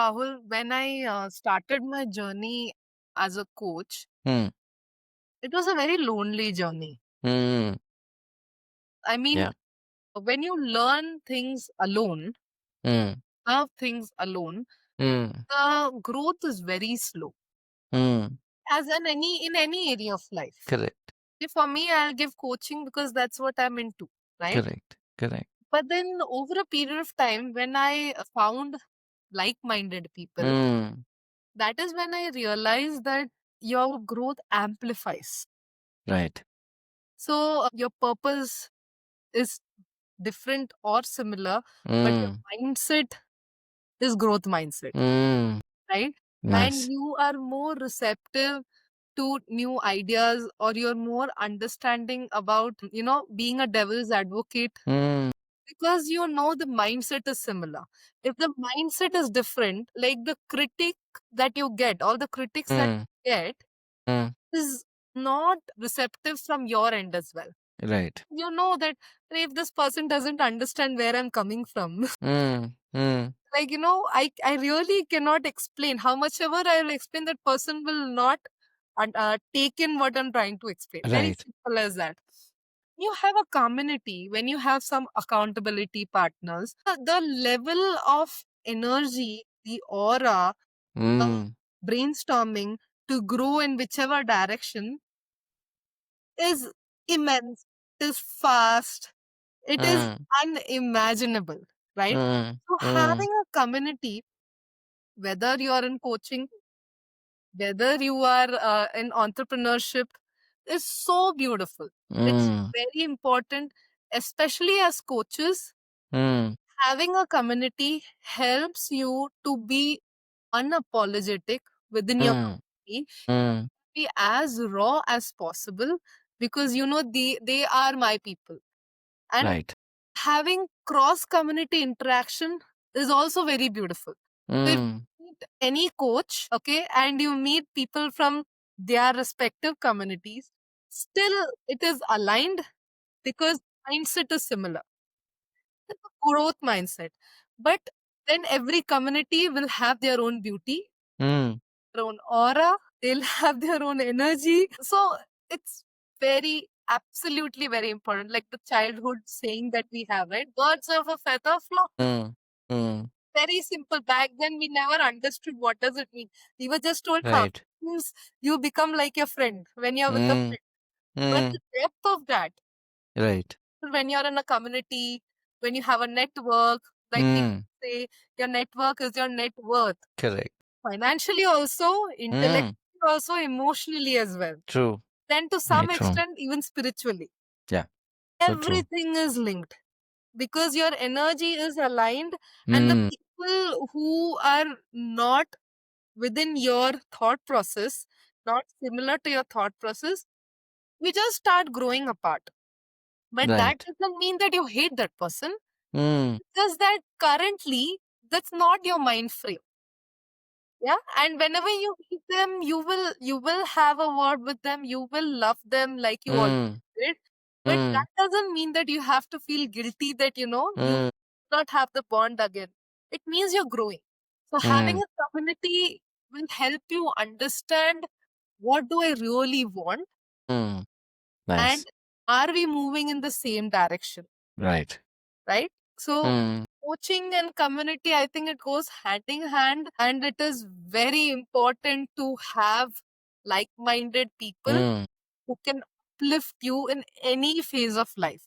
Rahul, when I started my journey as a coach, Hmm. it was a very lonely journey. Hmm. I mean, Yeah. when you learn things alone, Hmm. serve things alone, Hmm. the growth is very slow, Hmm. as in any area of life. Correct. See, for me, I'll give coaching because that's what I'm into, right? Correct. Correct. But then over a period of time, when I found like-minded people, Hmm. that is when I realized that your growth amplifies. Right. So your purpose is different or similar, but your Hmm. mindset is growth mindset, Hmm. right? And Nice. you are more receptive to new ideas, or you're more understanding about, being a devil's advocate, Hmm. because you know the mindset is similar. If the mindset is different, like the critic that you get, all the critics that Hmm. you get Hmm. is not receptive from your end as well. Right. You know that if this person doesn't understand where I'm coming from, Hmm. Hmm. like, I really cannot explain. How much ever I will explain, that person will not take in what I'm trying to explain. Very Right. simple as that. You have a community, when you have some accountability partners, the level of energy, the aura, the Hmm. brainstorming to grow in whichever direction is immense, it is fast, it is Hmm. unimaginable, right? Hmm. So Hmm. having a community, whether you are in coaching, whether you are in entrepreneurship, is so beautiful. It's Hmm. very important, especially as coaches. Hmm. Having a community helps you to be unapologetic within your Hmm. community, Hmm. be as raw as possible, because they are my people. And Right. having cross community interaction is also very beautiful. So if Hmm. you meet any coach, okay, and you meet people from their respective communities, still it is aligned because mindset is similar. It's a growth mindset. But then every community will have their own beauty, Hmm. their own aura, they'll have their own energy. So it's very, absolutely very important. Like the childhood saying that we have, right? Birds of a feather flock. Hmm. Hmm. Very simple. Back then, we never understood what does it mean. We were just told, huh, Right. means you become like your friend when you're with the Hmm. friend. But Hmm. the depth of that, Right. when you're in a community, when you have a network, like people Hmm. say, your network is your net worth. Correct. Financially also, Hmm. intellectually also, emotionally as well. True. Then to Very some true. extent, even spiritually. Yeah. So true. Everything is linked because your energy is aligned, and the Hmm. people who are not within your thought process, not similar to your thought process, we just start growing apart. But that Right. doesn't mean that you hate that person. Hmm. Just that currently that's not your mind frame. Yeah. And whenever you meet them, you will have a word with them, you will love them like you always Hmm. did. But Hmm. that doesn't mean that you have to feel guilty that you Hmm. not have the bond again. It means you're growing. So having Hmm. a community will help you understand, what do I really want, Hmm. and Nice. are we moving in the same direction, Right. right? So Hmm. coaching and community, I think it goes hand in hand, and it is very important to have like minded people Hmm. who can uplift you in any phase of life.